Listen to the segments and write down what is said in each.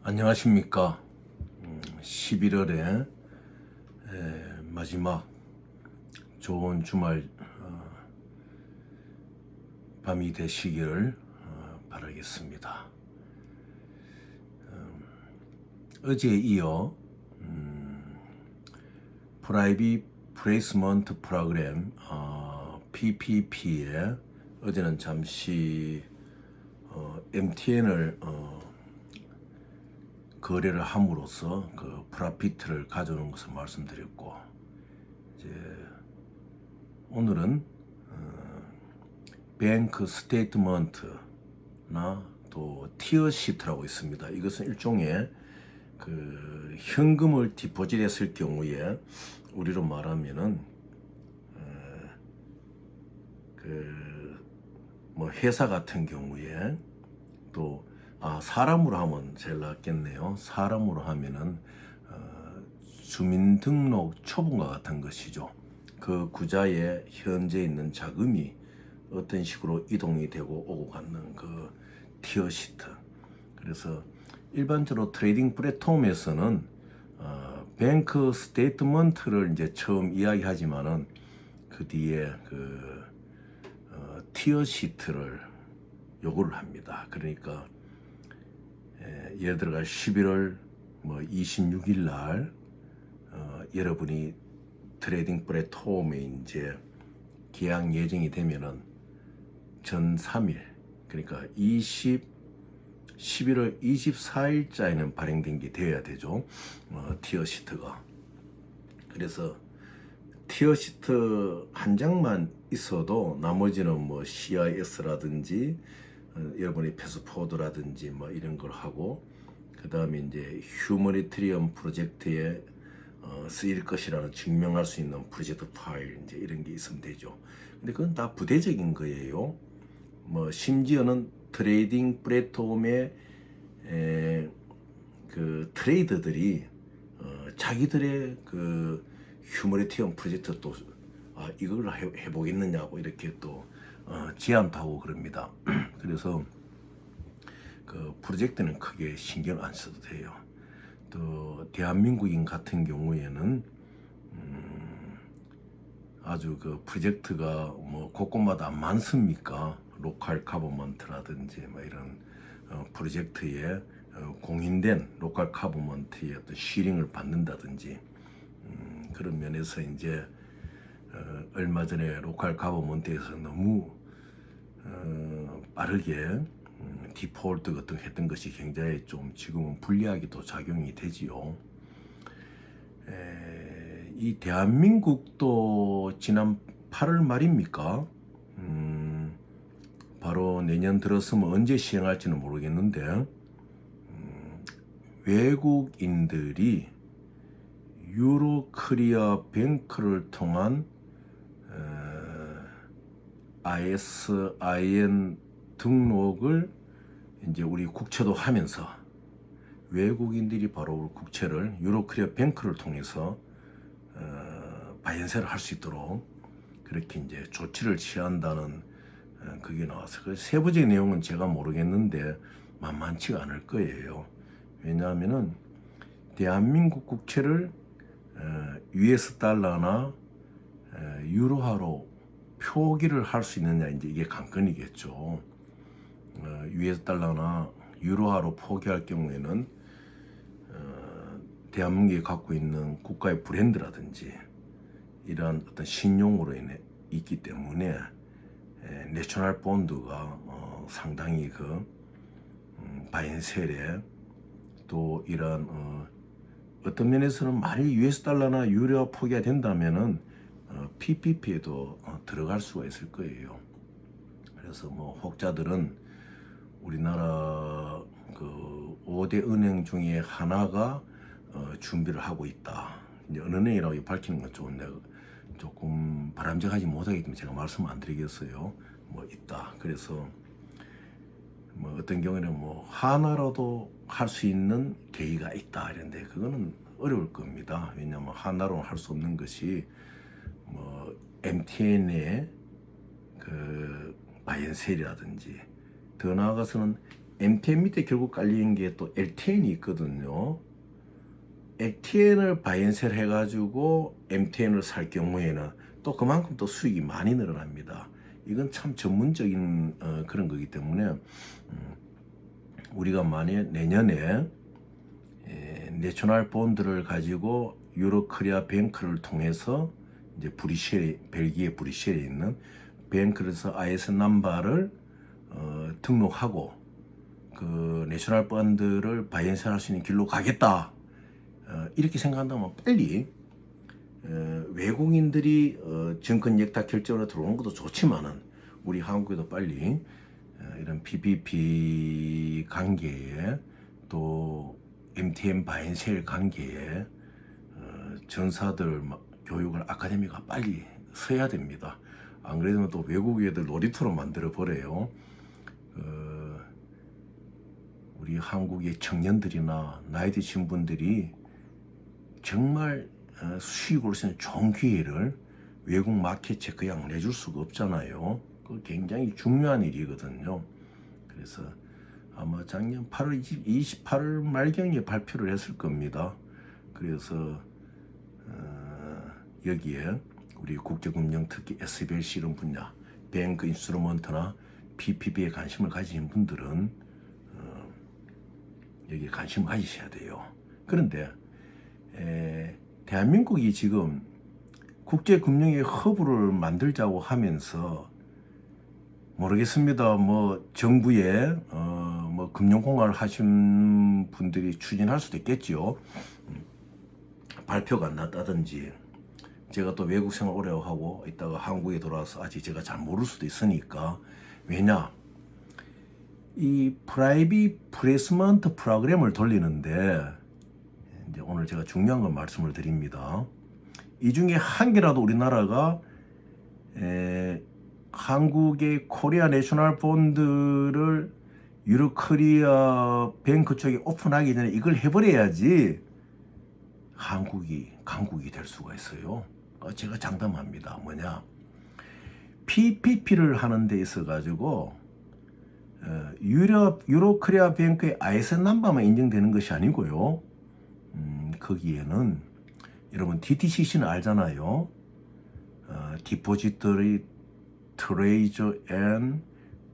안녕하십니까. 11월의 마지막 좋은 주말 밤이 되시기를 바라겠습니다. 어제에 이어 프라이빗 플레이스먼트 프로그램 PPP에 어제는 잠시 MTN을 거래를 함으로써 그 프라피트를 가져오는 것을 말씀드렸고, 이제 오늘은 뱅크 스테이트먼트나 또 티어 시트라고 있습니다. 이것은 일종의 그 현금을 디포짓했을 경우에 우리로 말하면은 그 뭐 회사 같은 경우에 또 사람으로 하면 제일 낫겠네요. 사람으로 하면은 주민등록 초본과 같은 것이죠. 그 구자에 현재 있는 자금이 어떤 식으로 이동이 되고 오고 가는 그 티어 시트. 그래서 일반적으로 트레이딩 플랫폼에서는 뱅크 스테이트먼트를 이제 처음 이야기하지만은 그 뒤에 그 티어 시트를 요구를 합니다. 그러니까 예를 들어 11월 26일 날 여러분이 트레이딩 플랫폼에 이제 계약 예정이 되면은 전 3일, 그러니까 11월 24일자에는 발행된 게 되어야 되죠. 티어 시트가. 그래서 티어 시트 한 장만 있어도 나머지는 뭐 CIS라든지 여러분이 패스포드라든지 뭐 이런 걸 하고, 그 다음에 이제 휴머니트리엄 프로젝트에 쓰일 것이라는 증명할 수 있는 프로젝트 파일 이제 이런 게 있으면 되죠. 근데 그건 다 부대적인 거예요. 뭐 심지어는 트레이딩 플랫폼의 그 트레이더들이 자기들의 그 휴머니티엄 프로젝트 또 이걸 해보겠느냐고 이렇게 또 제안도 하고 그럽니다. 그래서 그 프로젝트는 크게 신경 안 써도 돼요. 또 대한민국인 같은 경우에는 아주 그 프로젝트가 뭐 곳곳마다 많습니까? 로컬 가버먼트라든지 뭐 이런 프로젝트에 공인된 로컬 가버먼트의 어떤 쉬링을 받는다든지 그런 면에서 이제 얼마 전에 로컬 가버먼트에서 너무 빠르게 디폴트 같은 거 했던 것이 굉장히 좀 지금은 불리하게도 작용이 되지요. 이 대한민국도 지난 8월 말입니까? 바로 내년 들었으면 언제 시행할지는 모르겠는데 외국인들이 유로 코리아 뱅크를 통한 ISIN 등록을 이제 우리 국채도 하면서 외국인들이 바로 우리 국채를 유로 코리아 뱅크를 통해서 바이낸스를 할 수 있도록 그렇게 이제 조치를 취한다는 그게 나와서 그 세부적인 내용은 제가 모르겠는데 만만치가 않을 거예요. 왜냐하면은 대한민국 국채를 US 달러나 유로화로 표기를 할 수 있느냐 이제 이게 관건이겠죠. US 달러나 유로화로 포기할 경우에는 대한민국이 갖고 있는 국가의 브랜드라든지 이러한 어떤 신용으로 인해 있기 때문에 내셔널 본드가 상당히 그 바이낸셀에 또 이런 어떤 면에서는 만약 US 달러나 유로화 포기가 된다면은 PPP에도 들어갈 수가 있을 거예요. 그래서 뭐 혹자들은 우리나라 그 5대 은행 중에 하나가 준비를 하고 있다. 이제 어느 은행이라고 밝히는 건 조금 바람직하지 못하기 때문에 제가 말씀 안 드리겠어요. 뭐 있다. 그래서 뭐 어떤 경우에는 뭐 하나로도 할 수 있는 계기가 있다 이런데 그거는 어려울 겁니다. 왜냐하면 하나로 할 수 없는 것이 뭐 MTN의 그 바이낸셀이라든지 더 나아가서는 MTN 밑에 결국 깔린 게 또 LTN이 있거든요. LTN을 바이앤셀 해가지고 MTN을 살 경우에는 또 그만큼 또 수익이 많이 늘어납니다. 이건 참 전문적인 그런 거기 때문에 우리가 만약 내년에 내셔널 본드를 가지고 유로코리아 뱅크를 통해서 이제 브뤼셀 벨기에 브뤼셀에 있는 뱅크에서 IS 넘버를 등록하고 그 내셔널 본드를 바이앤셀 할 수 있는 길로 가겠다. 이렇게 생각한다면 빨리 외국인들이 증권 예탁 결제로 들어오는 것도 좋지만은 우리 한국에도 빨리 이런 PPP 관계에 또 MTN 바이앤셀 관계에 전사들 교육을 아카데미가 빨리 서야 됩니다. 안 그러면 또 외국 애들 놀이터로 만들어 버려요. 우리 한국의 청년들이나 나이 드신 분들이 정말 수익으로서는 좋은 기회를 외국 마켓에 그냥 내줄 수가 없잖아요. 그 굉장히 중요한 일이거든요. 그래서 아마 작년 8월 28일 말경에 발표를 했을 겁니다. 그래서 여기에 우리 국제금융 특히 SBLC 이런 분야, 뱅크 인스트루먼트나 PPP에 관심을 가지신 분들은 여기에 관심을 가지셔야 돼요. 그런데 대한민국이 지금 국제금융의 허브를 만들자고 하면서 모르겠습니다. 뭐 정부에 뭐 금융공학을 하신 분들이 추진할 수도 있겠죠. 발표가 안 났다든지 제가 또 외국 생활 오래 하고 있다가 한국에 돌아와서 아직 제가 잘 모를 수도 있으니까. 왜냐, 이 프라이빗 플레이스먼트 프로그램을 돌리는데 이제 오늘 제가 중요한 걸 말씀을 드립니다. 이 중에 한 개라도 우리나라가 한국의 코리아 내셔널 본드를 유로코리아 뱅크 쪽에 오픈하기 전에 이걸 해버려야지 한국이 강국이 될 수가 있어요. 제가 장담합니다. 뭐냐, PPP를 하는 데 있어 가지고 유로코리아 뱅크의 ISN 넘버만 인정되는 것이 아니고요. 거기에는 여러분 DTCC는 알잖아요. 디포지터리 트레이저 앤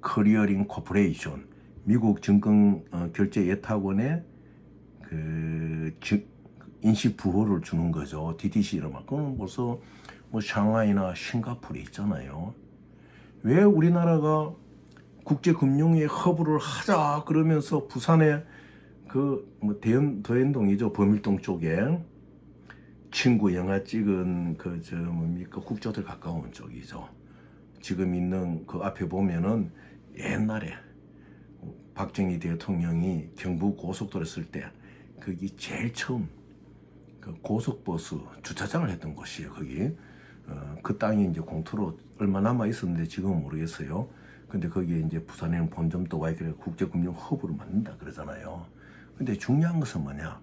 클리어링 코퍼레이션, 미국 증권 결제 예탁원의 그 인식 부호를 주는 거죠. DTC 이름만. 그건 벌써 뭐 상하이나 싱가포르에 있잖아요. 왜 우리나라가 국제금융의 허브를 하자 그러면서 부산에 그 뭐 더현동이죠, 범일동 쪽에 친구 영화 찍은 그 저 뭡니까 국조들 가까운 쪽이죠. 지금 있는 그 앞에 보면은 옛날에 박정희 대통령이 경부 고속도로 쓸 때 거기 제일 처음 그 고속버스 주차장을 했던 곳이에요. 거기 그 땅이 이제 공터로 얼마 남아 있었는데 지금은 모르겠어요. 근데 거기에 이제 부산에는 본점도 와 있고 국제금융 허브를 만든다 그러잖아요. 근데 중요한 것은 뭐냐,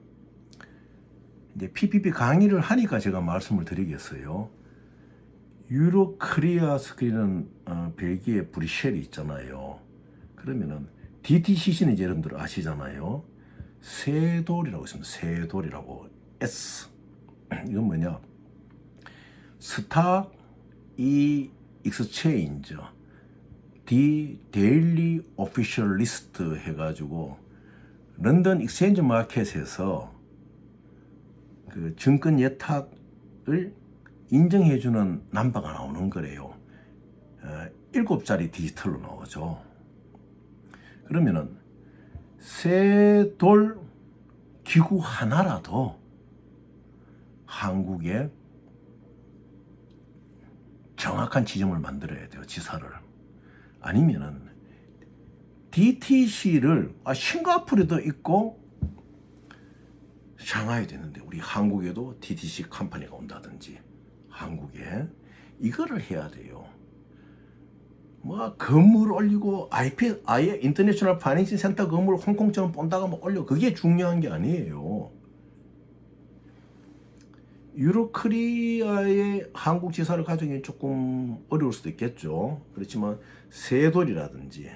이제 PPP 강의를 하니까 제가 말씀을 드리겠어요. 유로코리아 스크린은 벨기에 브뤼셀이 있잖아요. 그러면은 DTCC는 이제 여러분들 아시잖아요. 세돌이라고 있습니다. 세돌이라고. S. 이건 뭐냐, 스탁 이 익스체인지 디 데일리 오피셜 리스트 해가지고 런던 익스체인지 마켓에서 그 증권 예탁을 인정해주는 넘버가 나오는 거래요. 7자리 디지털로 나오죠. 그러면은 세돌 기구 하나라도 한국에 정확한 지점을 만들어야 돼요. 지사를. 아니면은 DTC를 싱가포르에도 있고 상하이도 있는데 우리 한국에도 DTC 컴퍼니가 온다든지 한국에 이거를 해야 돼요. 뭐 건물 올리고 아예 인터내셔널 파이낸싱 센터 건물 홍콩처럼 본다가 뭐 올려, 그게 중요한 게 아니에요. 유로코리아의 한국 지사를 가정이 조금 어려울 수도 있겠죠. 그렇지만 세돌이라든지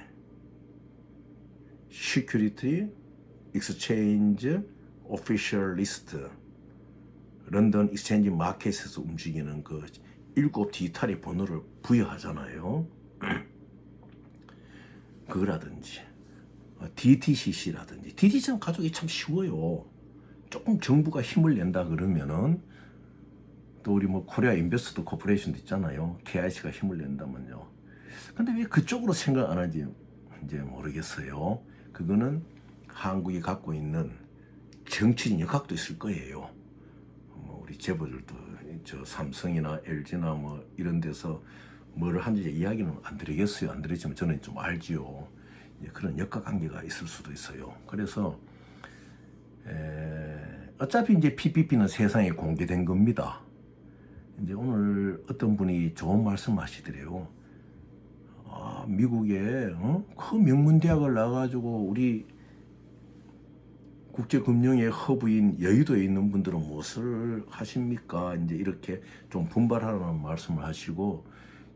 Security Exchange Official List, 런던 익스체인지 마켓에서 움직이는 그 7 디지털의 번호를 부여하잖아요. 그거라든지 DTCC라든지. DTC는 가족이 참 쉬워요. 조금 정부가 힘을 낸다 그러면은, 또 우리 뭐 코리아 인베스트 코퍼레이션도 있잖아요. KIC가 힘을 낸다면요. 근데 왜 그쪽으로 생각 안 하는지 이제 모르겠어요. 그거는 한국이 갖고 있는 정치적 역학도 있을 거예요. 뭐 우리 재벌들도 저 삼성이나 LG나 뭐 이런 데서 뭐를 하는지 이야기는 안 드리겠어요. 안 드리지만 저는 좀 알지요. 그런 역학관계가 있을 수도 있어요. 그래서 어차피 이제 PPP는 세상에 공개된 겁니다. 이제 오늘 어떤 분이 좋은 말씀 하시더래요. 미국에 그 명문대학을 나가지고 우리 국제금융의 허브인 여의도에 있는 분들은 무엇을 하십니까? 이제 이렇게 좀 분발하라는 말씀을 하시고,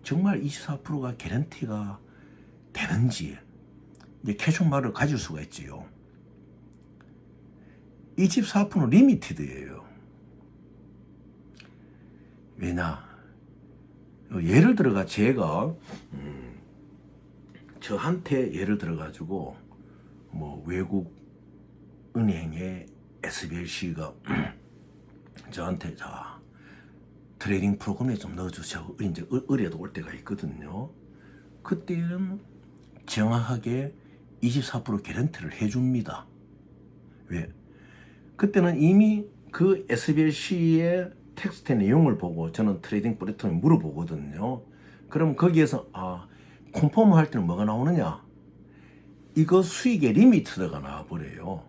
정말 24%가 개런티가 되는지 이제 캐쇼말을 가질 수가 있지요. 24%는 리미티드예요. 왜냐? 예를 들어가 제가 저한테 예를 들어가지고 뭐 외국 은행의 SBLC가 저한테 자 트레이딩 프로그램에 좀 넣어주세요. 이제 의뢰도 올 때가 있거든요. 그때는 정확하게 24% 개런티를 해줍니다. 왜? 그때는 이미 그 SBLC의 텍스트 내용을 보고 저는 트레이딩 플랫폼에 물어보거든요. 그럼 거기에서 컨펌 할 때는 뭐가 나오느냐? 이거 수익의 리미트가 나와버려요.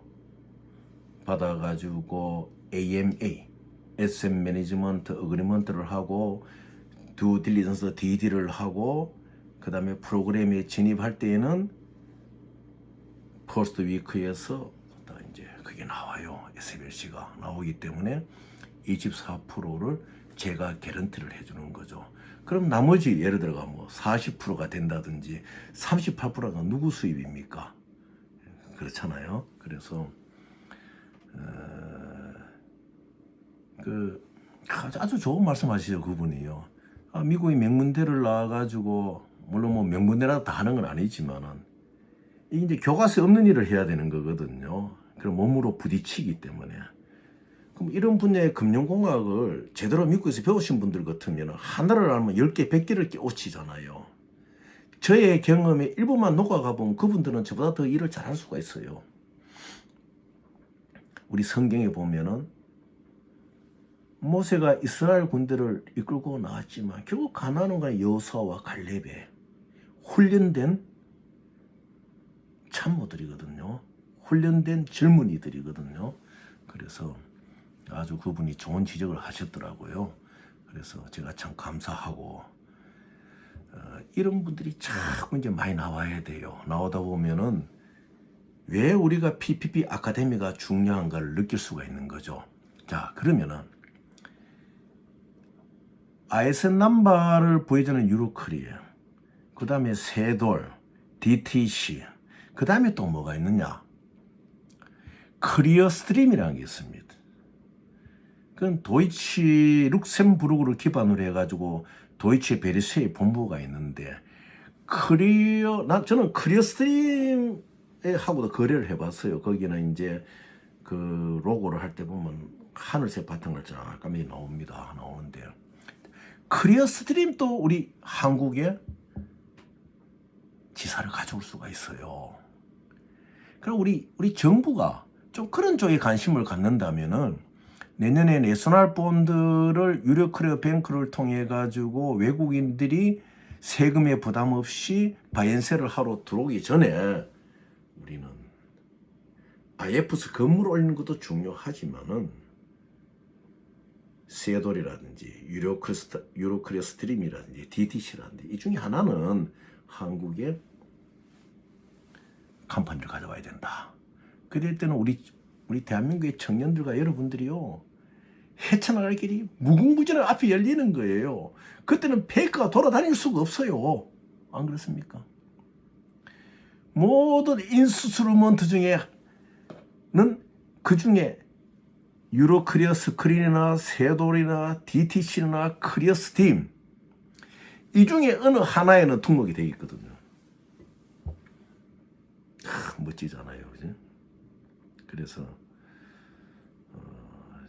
받아가지고 AMA, Asset Management Agreement를 하고 듀 딜리전스 DD를 하고 그 다음에 프로그램에 진입할 때에는 퍼스트 위크에서 이제 그게 나와요. SBLC가 나오기 때문에 24%를 제가 개런티를 해주는 거죠. 그럼 나머지 예를 들어가 뭐 40%가 된다든지 38%가 누구 수입입니까? 그렇잖아요. 그래서 아주 좋은 말씀하시죠, 그분이요. 미국의 명문대를 나와가지고 물론 뭐 명문대라도 다 하는 건 아니지만은 이게 이제 교과서에 없는 일을 해야 되는 거거든요. 그럼 몸으로 부딪히기 때문에. 그럼 이런 분야의 금융공학을 제대로 미국에서 배우신 분들 같으면 하나를 알면 10개, 100개를 깨우치잖아요. 저의 경험에 일부만 녹아가 보면 그분들은 저보다 더 일을 잘할 수가 있어요. 우리 성경에 보면은 모세가 이스라엘 군대를 이끌고 나왔지만 결국 가나안은 건 여호수아와 갈렙의 훈련된 참모들이거든요. 훈련된 젊은이들이거든요. 그래서 아주 그분이 좋은 지적을 하셨더라고요. 그래서 제가 참 감사하고 이런 분들이 자꾸 이제 많이 나와야 돼요. 나오다 보면은 왜 우리가 PPP 아카데미가 중요한가를 느낄 수가 있는 거죠. 자, 그러면은 ISN 넘버를 보여주는 유로크리에, 그 다음에 세돌, DTC, 그 다음에 또 뭐가 있느냐? 클리어 스트림이라는 게 있습니다. 그건 도이치 룩셈부르크를 기반으로 해가지고 도이치 베르세이 본부가 있는데, 저는 클리어 스트림에 하고도 거래를 해봤어요. 거기는 이제 그 로고를 할 때 보면 하늘색 바탕을 잠깐만 나오는데, 클리어 스트림도 우리 한국에 지사를 가져올 수가 있어요. 그럼 우리 정부가 좀 그런 쪽에 관심을 갖는다면은 내년에 내셔널 본드를 유료 클리어 뱅크를 통해 가지고 외국인들이 세금에 부담 없이 바이앤셀을 하러 들어오기 전에 우리는 IFS 건물 올리는 것도 중요하지만은 세돌이라든지 유로클리어 스트림이라든지 DTC라든지 이 중에 하나는 한국에 컴퍼니를 가져와야 된다. 그럴 때는 우리 대한민국의 청년들과 여러분들이요, 헤쳐나갈 길이 무궁무진하게 앞에 열리는 거예요. 그때는 페이커가 돌아다닐 수가 없어요. 안 그렇습니까? 모든 인스트루먼트 중에는 그 중에 유로 클리어 스크린이나 세돌이나 DTC나 클리어 스팀 이 중에 어느 하나에는 등록이 되어 있거든요. 멋지잖아요, 그죠? 그래서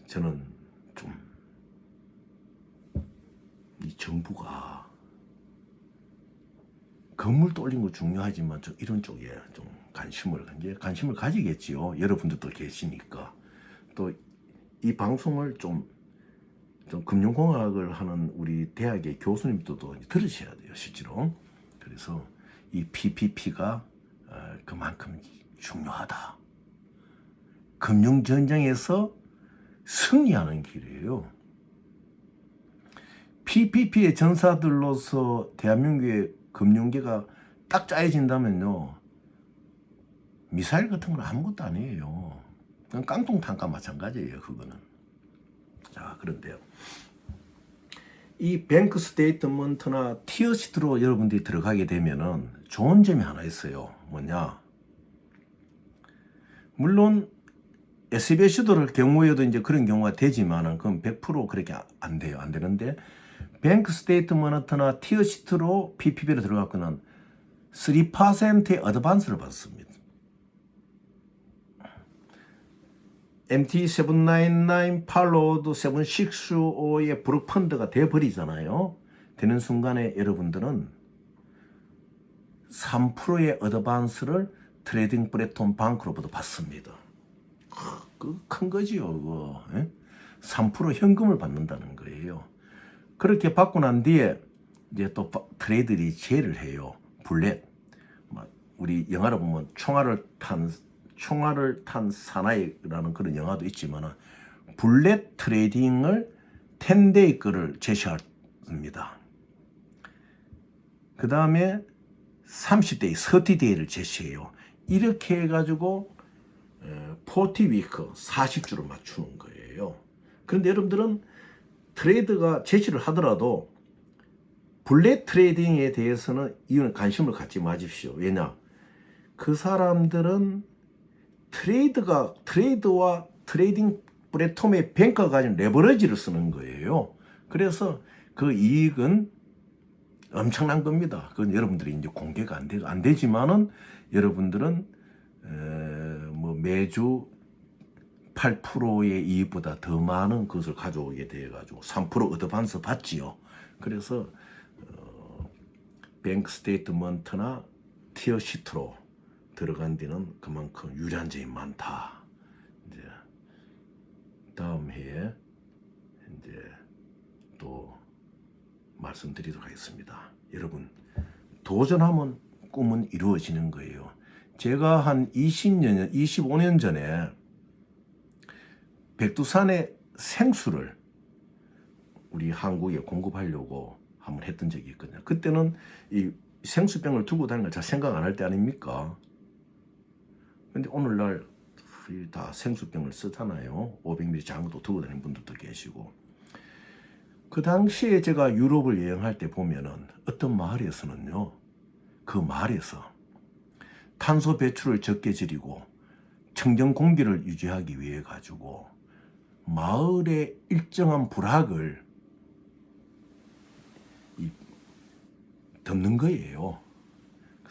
저는 좀 이 정부가 건물 뚫린 거 중요하지만 좀 이런 쪽에 좀 관심을 가지겠지요. 여러분들도 계시니까. 또 이 방송을 좀 금융공학을 하는 우리 대학의 교수님들도 들으셔야 돼요, 실제로. 그래서 이 PPP가 그만큼 중요하다. 금융전쟁에서 승리하는 길이에요. PPP의 전사들로서 대한민국의 금융계가 딱 짜여진다면요, 미사일 같은 건 아무것도 아니에요. 그냥 깡통탄과 마찬가지예요, 그거는. 자, 그런데요, 이 뱅크 스테이트먼트나 티어시트로 여러분들이 들어가게 되면은 좋은 점이 하나 있어요. 뭐냐? 물론 SBS도를 경우에도 이제 그런 경우가 되지만은 그건 100% 그렇게 안 돼요. 안 되는데 뱅크 스테이트먼트나 티어시트로 PPP로 들어갔거나 3%의 어드반스를 받습니다. MT799 팔로우드 765의 브룩 펀드가 돼버리잖아요. 되는 순간에 여러분들은 3%의 어드반스를 트레이딩 플랫폼 방크로부터 받습니다. 큰 거지요, 그거. 3% 현금을 받는다는 거예요. 그렇게 받고 난 뒤에 이제 또 트레이더들이 제의를 해요. 블렛. 우리 영화로 보면 총알을 탄 사나이라는 그런 영화도 있지만 블렛 트레이딩을 10데이 거를 제시합니다. 그 다음에 30데이, 30데이를 제시해요. 이렇게 해가지고 40위크, 40주를 맞추는 거예요. 그런데 여러분들은 트레이드가 제시를 하더라도 블랙 트레이딩에 대해서는 이런 관심을 갖지 마십시오. 왜냐? 그 사람들은 트레이드와 트레이딩 플랫폼의 뱅크가 가진 레버리지를 쓰는 거예요. 그래서 그 이익은 엄청난 겁니다. 그건 여러분들이 이제 공개가 안 되지만은 여러분들은 뭐 매주 8%의 이익보다 더 많은 것을 가져오게 돼가지고 3% 어드반스 받지요. 그래서 뱅크 스테이트먼트나 티어 시트로 들어간 데는 그만큼 유리한 점이 많다. 이제 다음 해에 이제 또 말씀드리도록 하겠습니다. 여러분, 도전하면 꿈은 이루어지는 거예요. 제가 한 20년, 25년 전에 백두산의 생수를 우리 한국에 공급하려고 한번 했던 적이 있거든요. 그때는 이 생수병을 들고 다니는 걸 잘 생각 안 할 때 아닙니까? 근데 오늘날 다 생수병을 쓰잖아요. 500ml 작은 것도 들고 다니는 분들도 계시고. 그 당시에 제가 유럽을 여행할 때 보면은 어떤 마을에서는요, 그 마을에서 탄소 배출을 적게 줄이고 청정 공기를 유지하기 위해 가지고 마을의 일정한 부락을 덮는 거예요.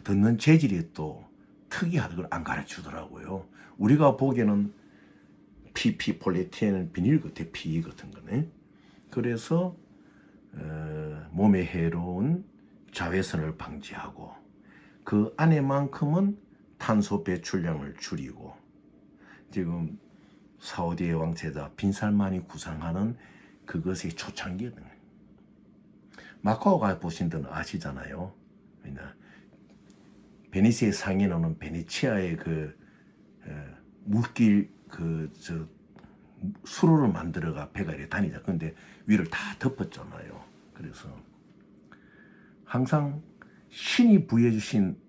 덮는 재질이 또 특이하다. 그걸 안 가르치더라고요. 우리가 보기에는 PP, 폴리에틸렌, 비닐 같아, PE 같은 거네. 그래서 몸에 해로운 자외선을 방지하고 그 안에만큼은 탄소 배출량을 줄이고, 지금 사우디의 왕세자 빈살만이 구상하는 그것의 초창기거든요. 마카오 가 보신 분은 아시잖아요. 왜냐, 베니스의 상에 오는 베네치아의 그 물길 수로를 만들어가 배가 이렇게 다니자. 근데 위를 다 덮었잖아요. 그래서 항상 신이 부여해 주신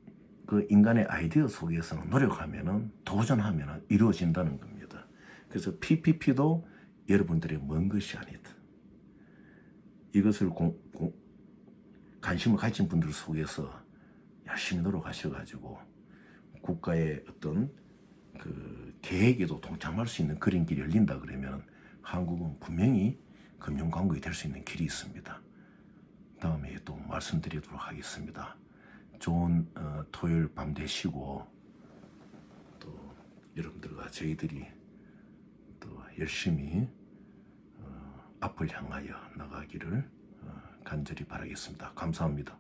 그 인간의 아이디어 속에서는 노력하면은, 도전하면은 이루어진다는 겁니다. 그래서 PPP도 여러분들의 먼 것이 아니다. 이것을 관심을 가진 분들 속에서 열심히 노력하셔가지고 국가의 어떤 그 계획에도 동참할 수 있는 그런 길이 열린다 그러면 한국은 분명히 금융강국이 될 수 있는 길이 있습니다. 다음에 또 말씀드리도록 하겠습니다. 좋은 토요일 밤 되시고 또 여러분들과 저희들이 또 열심히 앞을 향하여 나가기를 간절히 바라겠습니다. 감사합니다.